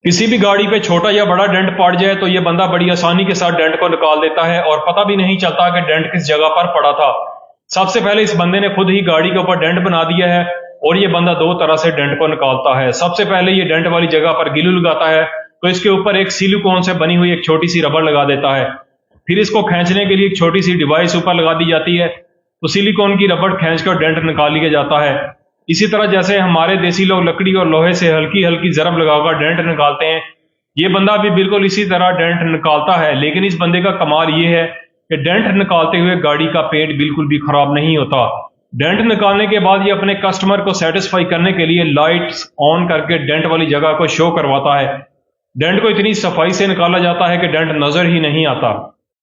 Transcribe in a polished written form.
किसी भी गाड़ी पे छोटा या बड़ा डेंट पड़ जाए तो ये बंदा बड़ी आसानी के साथ डेंट को निकाल देता है और पता भी नहीं चलता कि डेंट किस जगह पर पड़ा था। सबसे पहले इस बंदे ने खुद ही गाड़ी के ऊपर डेंट बना दिया है और ये बंदा दो तरह से डेंट को निकालता है। सबसे पहले ये डेंट वाली जगह पर गिलू लगाता है तो इसके ऊपर एक सिलिकॉन से बनी हुई एक छोटी सी रबड़ लगा देता है। फिर इसको खींचने के लिए एक छोटी सी डिवाइस ऊपर लगा दी जाती है तो सिलिकॉन की रबड़ खींचकर डेंट निकाल लिया जाता है। इसी तरह जैसे हमारे देसी लोग लकड़ी और लोहे से हल्की हल्की जरब लगाकर डेंट निकालते हैं, ये बंदा भी बिल्कुल इसी तरह डेंट निकालता है। लेकिन इस बंदे का कमाल ये है कि डेंट निकालते हुए गाड़ी का पेंट बिल्कुल भी खराब नहीं होता। डेंट निकालने के बाद ये अपने कस्टमर को सेटिस्फाई करने के लिए लाइट्स ऑन करके डेंट वाली जगह को शो करवाता है। डेंट को इतनी सफाई से निकाला जाता है कि डेंट नजर ही नहीं आता।